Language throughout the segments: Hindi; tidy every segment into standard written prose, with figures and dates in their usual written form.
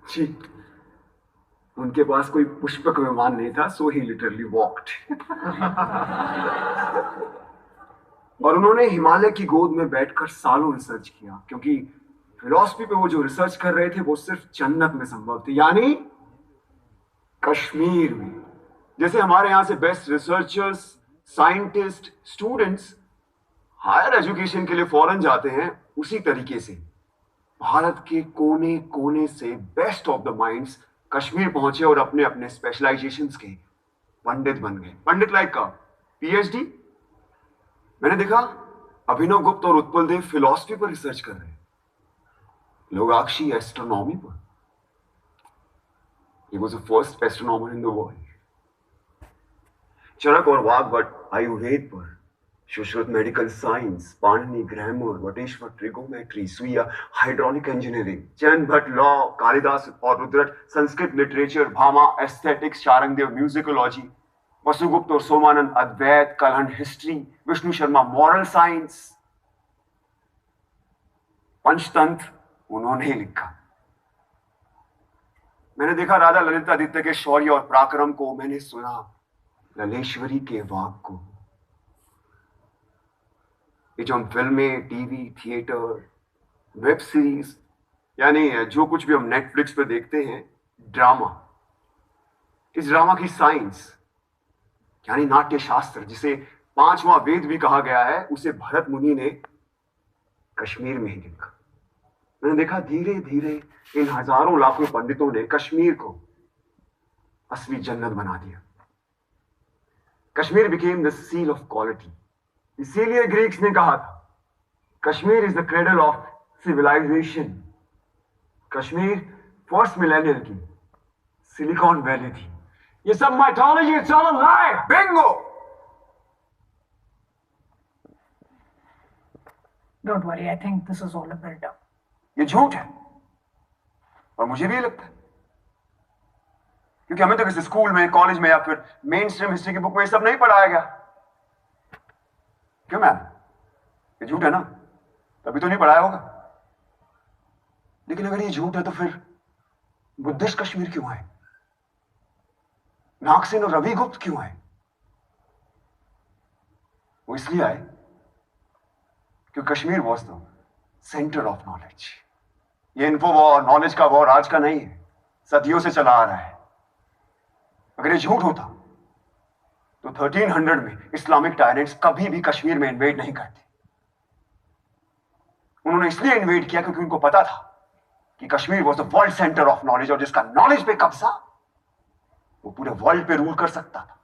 जी, उनके पास कोई पुष्पक विमान नहीं था, सो ही लिटरली वॉक्ड। और उन्होंने हिमालय की गोद में बैठकर सालों रिसर्च किया, क्योंकि फिलॉसफी पे वो जो रिसर्च कर रहे थे वो सिर्फ जन्नत में संभव थी, यानी कश्मीर में। जैसे हमारे यहां से best researchers, scientist, students higher education के लिए फॉरेन जाते हैं, उसी तरीके से भारत के कोने कोने से best of the minds Kashmir पहुंचे और अपने अपने स्पेशलाइजेशंस के पंडित बन गए। पंडित लाइक का पीएचडी। मैंने देखा अभिनव गुप्त और उत्पल देव फिलॉसफी पर रिसर्च कर रहे हैं, लोगाक्षी एस्ट्रोनॉमी पर। He was the first astronomer in the world. Charak और वाग्भट आयुर्वेद पर, Sushrut medical science, Panini grammar, Vateshwar trigonometry, Suyya hydraulic engineering, Chain Bhatt law, Kalidas और Rudrat Sanskrit literature, Bhama aesthetics, Sharngadeva musicology, Vasugupta और Somananda Advaita, Kalhana history, Vishnu Sharma moral science, Panchatantra उन्होंने ही लिखा। मैंने देखा राजा ललितादित्य के शौर्य और पराक्रम को, मैंने सुना ललेश्वरी के वाक को। ये जो हम फिल्में, टीवी, थिएटर, वेब सीरीज, यानी जो कुछ भी हम नेटफ्लिक्स पे देखते हैं, ड्रामा, इस ड्रामा की साइंस यानी नाट्य शास्त्र, जिसे पांचवां वेद भी कहा गया है, उसे भरत मुनि ने कश्मीर में ही लिखा। मैंने देखा धीरे धीरे इन हजारों लाखों पंडितों ने कश्मीर को असली जन्नत बना दिया। Kashmir became the seal of quality. इसीलिए ग्रीक्स ने कहा था Kashmir is the cradle of civilisation. Kashmir first millennial की सिलिकॉन वैली थी। ये सब mythology, it's all a lie. Bingo. Don't worry, I think this is all a build-up. ये झूठ है, और मुझे भी ये लगता है, क्योंकि हमें तो किसी स्कूल में, कॉलेज में या फिर मेन स्ट्रीम हिस्ट्री की बुक में ये सब नहीं पढ़ाया गया। क्यों मैम? ये झूठ है ना, तभी तो नहीं पढ़ाया होगा। लेकिन अगर ये झूठ है तो फिर बुद्धिस्ट कश्मीर क्यों आए? नागसेन और रवि गुप्त क्यों आए? वो इसलिए आए क्योंकि Kashmir was the centre of knowledge. ये इन्फो वॉर, नॉलेज का वॉर आज का नहीं है, सदियों से चला आ रहा है। अगर ये झूठ होता तो 1300 में इस्लामिक टायरेंट्स कभी भी कश्मीर में इन्वेड नहीं करते। उन्होंने इसलिए इन्वेड किया क्योंकि उनको पता था कि Kashmir was the world centre of knowledge, और जिसका नॉलेज पे कब्जा वो पूरे वर्ल्ड पे रूल कर सकता था।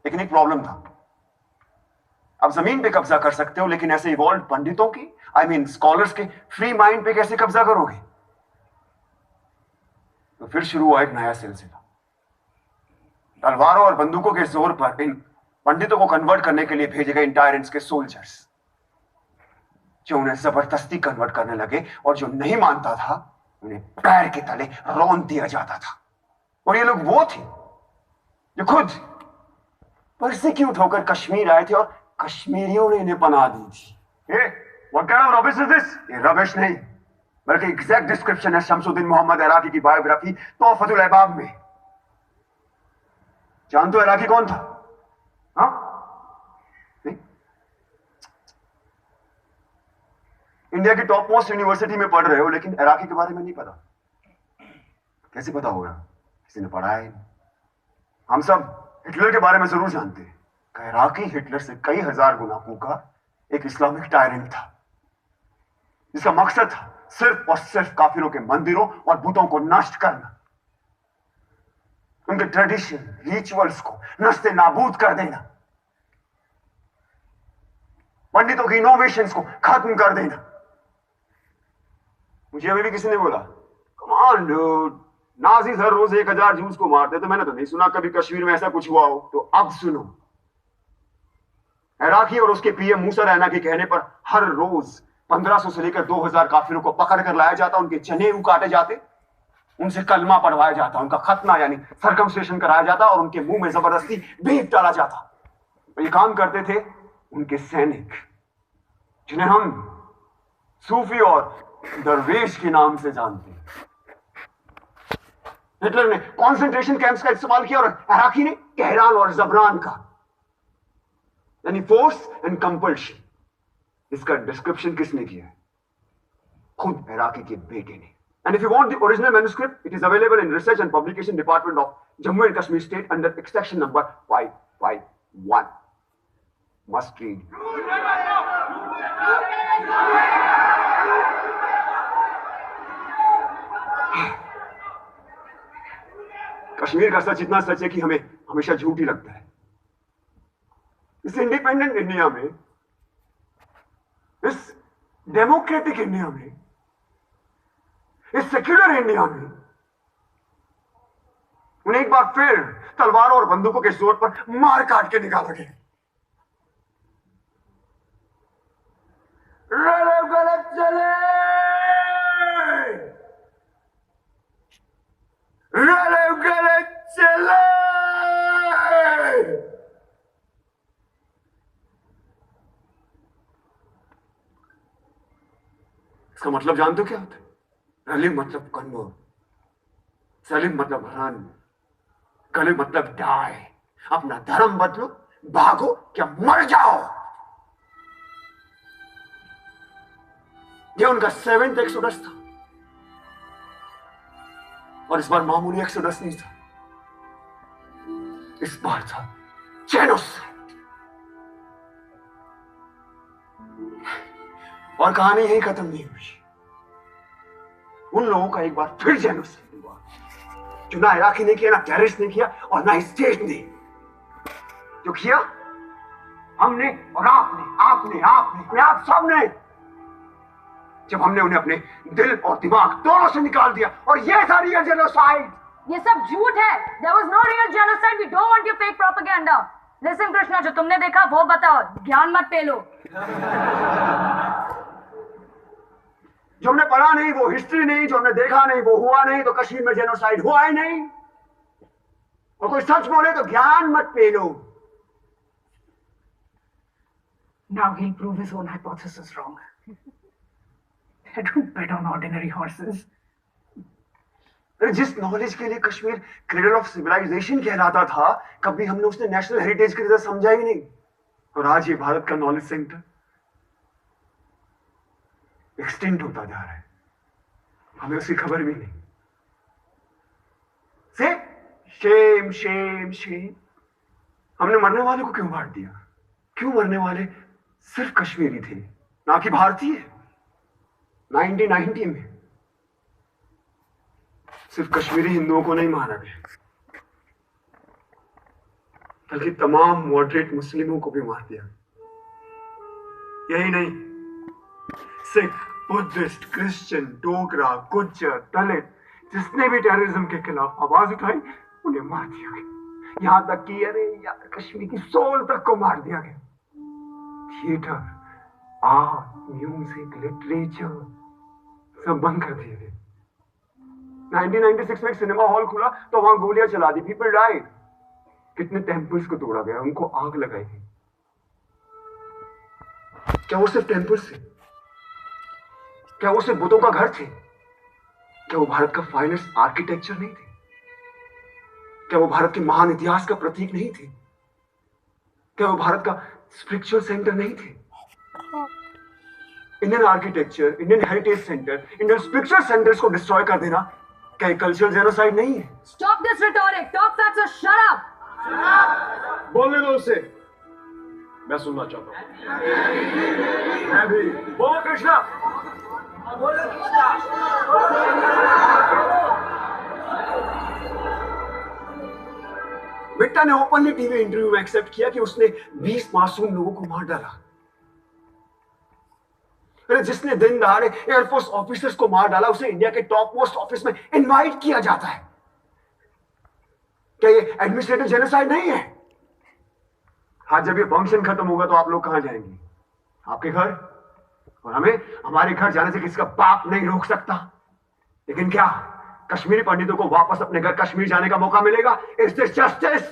लेकिन एक प्रॉब्लम था, आप जमीन पे कब्जा कर सकते हो, लेकिन ऐसे इवॉल्व पंडितों की, आई मीन स्कॉलर्स के फ्री माइंड पे कैसे कब्जा करोगे? तो फिर शुरू हुआ एक नया सिलसिला। तलवारों और बंदूकों के जोर पर इन पंडितों को कन्वर्ट करने के लिए भेजे गए इन टायरेंट्स के सोल्जर्स, जो उन्हें जबरदस्ती कन्वर्ट करने लगे, और जो नहीं मानता था उन्हें पैर के तले रौंद दिया जाता था। और ये लोग वो थे जो खुद परसिक्यूट होकर कश्मीर आए थे, और कश्मीरियों ने इन्हें पनाह दी थी। What kind of rubbish is this? ये रबिश नहीं, बल्कि एग्जैक्ट डिस्क्रिप्शन है शमसुद्दीन मोहम्मद इराकी की बायोग्राफी तोहफतुल अहबाब में। जानते हो इराकी कौन था? हाँ? नहीं? इंडिया की टॉप मोस्ट यूनिवर्सिटी में पढ़ रहे हो, लेकिन इराकी के बारे में नहीं पता। कैसे पता होगा? किसी ने पढ़ा है। हम सब हिटलर के बारे में जरूर जानते हैं। इराकी हिटलर से कई हजार गुना भूखा एक इस्लामिक टायरेंट था, जिसका मकसद था सिर्फ और सिर्फ काफिरों के मंदिरों और बुतों को नष्ट करना, उनके ट्रेडिशन, रिचुअल्स को नस्ते नाबूद कर देना, पंडितों की इनोवेशंस को खत्म कर देना। मुझे अभी भी किसी ने बोला, कम ऑन डूड, नाजीज हर रोज 1000 जूस को मारते, तो मैंने तो नहीं सुना कभी कश्मीर में ऐसा कुछ हुआ हो। तो अब सुनो, इराकी और उसके पीएम मूसा रैना के कहने पर हर रोज 1500 से लेकर 2000 काफिरों को पकड़ कर लाया जाता, उनके जनेऊ काटे जाते, उनसे कलमा पढ़वाया जाता, उनका खतना यानी सर्कमस्टेशन कराया जाता, और उनके मुंह में जबरदस्ती बीफ डाला जाता। और ये काम करते थे उनके सैनिक, जिन्हें हम सूफी और दरवेश के नाम से जानते हैं। हिटलर ने कॉन्सेंट्रेशन कैंप्स का इस्तेमाल किया और इराकी ने कहरान और जबरान का, यानी फोर्स एंड कंपल्शन। इसका डिस्क्रिप्शन किसने किया है? खुद इराकी के बेटे ने। And if you want the original manuscript, it is available in Research and Publication Department of Jammu and Kashmir State under extraction number 551. Must read. Kashmir का सच इतना सच है कि हमें हमेशा झूठ ही लगता है। इस इंडिपेंडेंट इंडिया में, इस डेमोक्रेटिक इंडिया में, इस सेक्युलर इंडिया में उन्हें एक बार फिर तलवारों और बंदूकों के जोर पर मार काट के निकाला गया। गलत चले, गलत चले। इसका मतलब जानते हो क्या होता है? रलिंग मतलब कन्वर्ट, सलिम मतलब रन, कलिंग मतलब डाई। अपना धर्म बदलो, भागो क्या मर जाओ। यह उनका 7th एक्सोडस था, और इस बार मामूली एक्सोडस नहीं था, इस बार था जेनोसाइड। और कहानी यही खत्म नहीं हुई। उन लोगों का एक बार फिर जेनोसाइड हुआ, जो ना इराकी ने किया, ना टेररिस्ट ने किया, और ना स्टेट ने। जो किया हमने और आपने आप सबने, जब हमने उन्हें अपने दिल और दिमाग दोनों से निकाल दिया। और ये था रियल जेनोसाइड। ये सब झूठ है। There was no real genocide. We don't want your fake propaganda. Listen Krishna, जो तुमने देखा वो बताओ, ज्ञान मत पेलो। जो हमने पढ़ा नहीं वो हिस्ट्री नहीं, जो हमने देखा नहीं वो हुआ नहीं, तो कश्मीर में जेनोसाइड हुआ ही नहीं। और कोई सच बोले तो ज्ञान मत पेलो। Now he'll prove his own hypothesis wrong. I don't bet on ordinary horses. जिस नॉलेज के लिए कश्मीर क्रेडल ऑफ सिविलाइजेशन कहलाता था, कभी हमने उसे नेशनल हेरिटेज की तरह समझा ही नहीं। और आज ये भारत का नॉलेज सेंटर एक्सटेंड होता जा रहा है, हमें उसकी खबर भी नहीं। से शेम शेम शेम। हमने मरने वाले को क्यों मार दिया? क्यों मरने वाले सिर्फ कश्मीरी थे, ना कि भारतीय? 1990 में सिर्फ कश्मीरी हिंदुओं को नहीं मारा गया, बल्कि तमाम मॉडरेट मुस्लिमों को भी मार दिया। यही नहीं, सिख, बुद्धिस्ट, क्रिश्चियन, डोगरा, गुज्जर, दलित, जिसने भी टेररिज्म के खिलाफ आवाज उठाई उन्हें मार दिया गया। यहां तक कि अरे यार, कश्मीर की सोल तक को मार दिया गया। थिएटर, आर्ट, म्यूजिक, लिटरेचर सब बंद कर दिए गए। 1996 में एक सिनेमा हॉल खुला तो वहां गोलियां चला दी, पीपल डाइड। कितने टेम्पल्स को तोड़ा गया, उनको आग लगाई गई। क्या वो सिर्फ टेम्पल्स थे? क्या वो सिर्फ बुतों का घर थे? क्या वो भारत का फाइनेस्ट आर्किटेक्चर नहीं थे? क्या वो भारत के महान इतिहास का प्रतीक नहीं थे? क्या वो भारत का स्पिरिचुअल सेंटर नहीं थे? Indian architecture, Indian heritage centre, Indian spiritual centres को डिस्ट्रॉय कर देना क्या कल्चरल जेनोसाइड नहीं है? Stop this rhetoric. Talk facts or shut up. बोलने दो उसे, मैं सुनना चाहता हूं। मैं भी। बोलो कृष्णा। बिट्टा ने ओपनली टीवी इंटरव्यू में एक्सेप्ट किया कि उसने 20 मासूम लोगों को मार डाला। अरे जिसने दिन दहाड़े एयरफोर्स ऑफिसर्स को मार डाला, उसे इंडिया के टॉप मोस्ट ऑफिस में इनवाइट किया जाता है। क्या ये एडमिनिस्ट्रेटिव जेनोसाइड नहीं है? हाँ, जब ये फंक्शन खत्म होगा तो आप लोग कहां जाएंगे? आपके घर। और हमें हमारे घर जाने से किसका बाप नहीं रोक सकता। लेकिन क्या कश्मीरी पंडितों को वापस अपने घर कश्मीर जाने का मौका मिलेगा? Is this justice?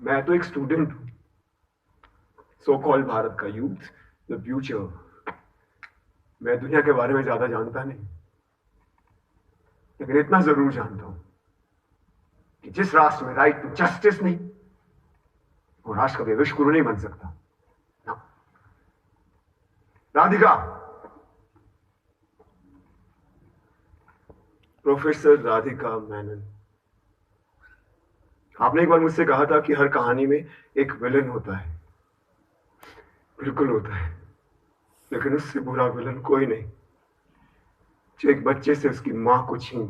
मैं तो एक स्टूडेंट हूं, सो कॉल्ड भारत का यूथ, द फ्यूचर। मैं दुनिया के बारे में ज्यादा जानता नहीं, लेकिन इतना जरूर जानता हूं कि जिस राष्ट्र में राइट टू जस्टिस नहीं, वो राष्ट्र कभी विश्व गुरु नहीं बन सकता ना। राधिका, प्रोफेसर राधिका मेनन, आपने एक बार मुझसे कहा था कि हर कहानी में एक विलन होता है। बिल्कुल होता है, लेकिन उससे बुरा विलन कोई नहीं जो एक बच्चे से उसकी मां को छीन।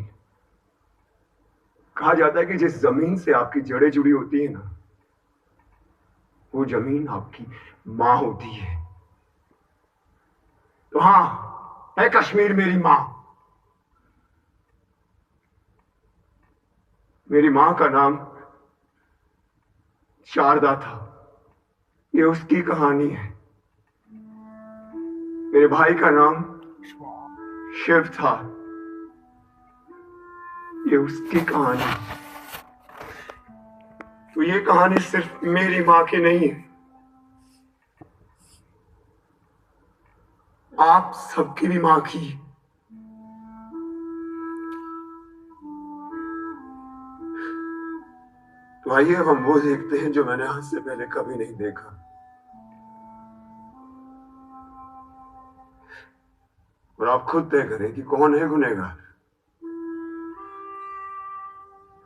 कहा जाता है कि जिस जमीन से आपकी जड़ें जुड़ी होती है ना, वो जमीन आपकी मां होती है। तो हां, है कश्मीर मेरी मां। मेरी मां का नाम शारदा था, ये उसकी कहानी है। मेरे भाई का नाम शिव था, ये उसकी कहानी है। तो ये कहानी सिर्फ मेरी मां की नहीं है, आप सबकी भी मां की। तो आइए हम वो देखते हैं जो मैंने आज से पहले कभी नहीं देखा। और आप खुद तय करें कि कौन है गुनहगार,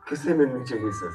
किसे मिलनी चाहिए सजा।